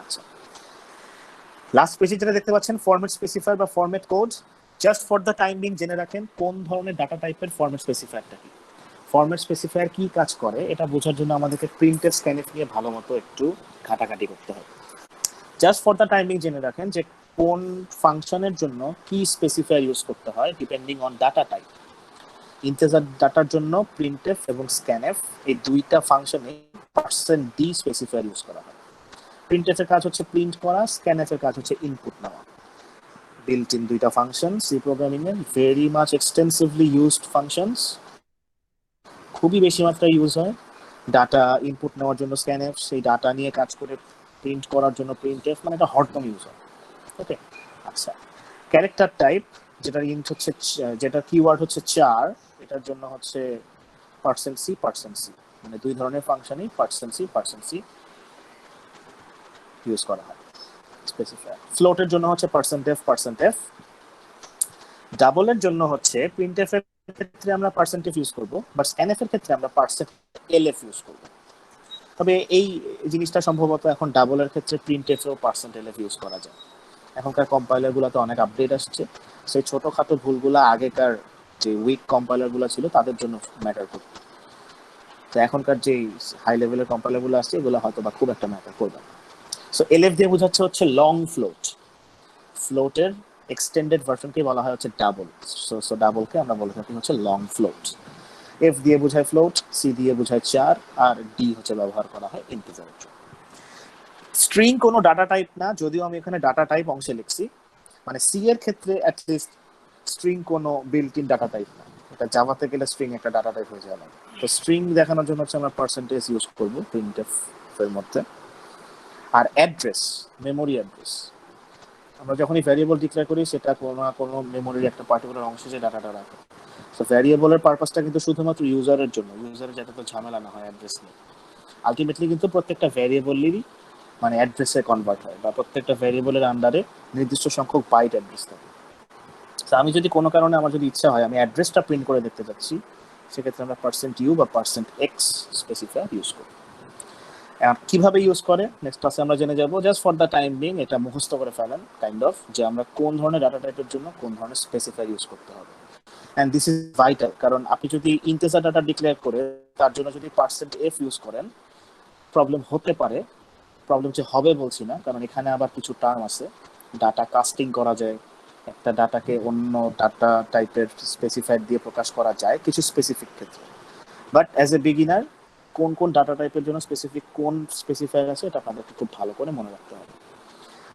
আচ্ছা, লাস্ট পেজে যেটা দেখতে পাচ্ছেন ফরম্যাট স্পেসিফায়ার বা format code, just for the time being জেনে রাখেন কোন ধরনের ডাটা টাইপের ফরম্যাট স্পেসিফায়ারটা কি। ফরম্যাট স্পেসিফায়ার কি কাজ করে এটা বোঝার জন্য আমাদেরকে প্রিন্টএফ স্ক্যানএফ নিয়ে ভালো মতো একটু ঘাটাঘাটি করতে হবে। Just for the time being জেনে রাখেন যে কোন ফাংশনের জন্য কি স্পেসিফায়ার ইউজ করতে হয় depending on data type. Integer ডাটার জন্য প্রিন্টএফ এবং স্ক্যানএফ এই দুইটা ফাংশনে %d স্পেসিফায়ার ইউজ করা হয়। প্রিন্টএফ এর কাজ হচ্ছে প্রিন্ট করা, স্ক্যানএফ এর কাজ হচ্ছে ইনপুট নেওয়া। বিল্ট ইন দুইটা ফাংশন, সি প্রোগ্রামিং এর very much extensively used functions, খুবই বেশি মাত্রায় ইউজ হয়। ডাটা ইনপুট নেওয়ার জন্য স্ক্যানএফ, সেই ডাটা নিয়ে কাজ করে প্রিন্ট করার জন্য প্রিন্টএফ, মানে এটা হরদম ইউজ হয়। ওকে, আচ্ছা, ক্যারেক্টার টাইপ যেটার ইন্ট হচ্ছে, যেটা কিওয়ার্ড হচ্ছে 4, এটার জন্য হচ্ছে %c, মানে দুই ধরনের ফাংশনই %c ইউজ করা হয় স্পেসিফায়ার। ফ্লোটের জন্য হচ্ছে %f। ডাবলের জন্য হচ্ছে প্রিন্টএফ এর ক্ষেত্রে আমরা %f ইউজ করব, বাট স্ক্যানএফ এর ক্ষেত্রে আমরা %lf ইউজ করব। তবে এই জিনিসটা সম্ভবত এখন ডাবলের ক্ষেত্রে প্রিন্টএফ এও %lf ইউজ করা যায়। এখনকার কম্পাইলার গুলোতে অনেক আপডেট আসছে, সেই ছোটখাটো ভুলগুলো আগেকার যে উইক কম্পাইলার গুলো ছিল তাদের জন্য ম্যাটার করত। তো এখনকার যে হাই লেভেলের কম্পাইলার গুলো আসছে এগুলো হয়তো বা খুব একটা ম্যাটার করবে না। সো এলএফ দিয়ে বোঝাচ্ছে হচ্ছে লং ফ্লোট। ফ্লোটের এক্সটেন্ডেড ভার্সনকে বলা হয় হচ্ছে ডাবল। সো ডাবলকে আমরা বলে থাকি হচ্ছে লং ফ্লোট। এফ দিয়ে বোঝায় ফ্লোট, সি দিয়ে বোঝায় 4, আর ডি হচ্ছে ব্যবহার করা হয় ইন্টিজারের জন্য। স্ট্রিং কোনো ডাটা টাইপ না, যদিও আমি এখানে ডাটা টাইপ অংশে লিখছি, মানে সি এর ক্ষেত্রে অ্যাটলিস্ট স্ট্রিং কোনো বিল্ট ইন ডাটা টাইপ না। এটা জাভাতে গেলে স্ট্রিং একটা ডাটা টাইপ হয়ে যাবে। তো স্ট্রিং দেখানোর জন্য হচ্ছে আমরা পার্সেন্টেজ ইউজ করবো প্রিন্টএফ এর মধ্যে। আর অ্যাড্রেস, মেমোরি অ্যাড্রেস, আমরা যখনই ভ্যারিয়েবল ডিক্লেয়ার করি সেটা কোনো মেমোরির একটা পার্টিকুলার অংশে যে ডাটাটা রাখে। সো ভ্যারিয়েবলের পারপাসটা কিন্তু শুধুমাত্র ইউজারের জন্য, ইউজারের যাতে তো ঝামেলা না হয় অ্যাড্রেস নিয়ে। আলটিমেটলি কিন্তু প্রত্যেকটা ভ্যারিয়েবলেরই মানে অ্যাড্রেসে কনভার্ট হয়, বা প্রত্যেকটা ভ্যারিয়েবলের আন্ডারে নির্দিষ্ট সংখ্যক বাইট অ্যাড্রেস থাকে। তো আমি যদি কোনো কারণে আমার যদি ইচ্ছা হয় আমি অ্যাড্রেসটা প্রিন্ট করে দেখতে চাচ্ছি, সেক্ষেত্রে আমরা %u বা %x স্পেসিফায়ার ইউজ করি। কিভাবে ইউজ করে নেক্সট ক্লাসে আমরা জেনে যাব। Just for the time being এটা মুখস্থ করে ফেলেন কাইন্ড অফ, যে আমরা কোন ধরনের ডাটা টাইপের জন্য কোন ধরনের স্পেসিফায়ার ইউজ করতে হবে। অ্যান্ড দিস ইজ ভাইটাল, কারণ আপনি যদি ইন্টিজার ডাটা ডিক্লেয়ার করে তার জন্য যদি %f ইউজ করেন, প্রবলেম হতে পারে। প্রবলেম যে হবে বলছি না, কারণ এখানে আবার কিছু টার্ম আছে। ডাটা কাস্টিং করা যায়, একটা ডাটাকে অন্য ডাটা টাইপের স্পেসিফায়ার দিয়ে প্রকাশ করা যায় কিছু স্পেসিফিক ক্ষেত্রে। বাট অ্যাজ এ বিগিনার কোন কোন ডাটা টাইপের জন্য স্পেসিফিক কোন স্পেসিফায়ার আছে এটা আপনাদেরকে খুব ভালো করে মনে রাখতে হবে।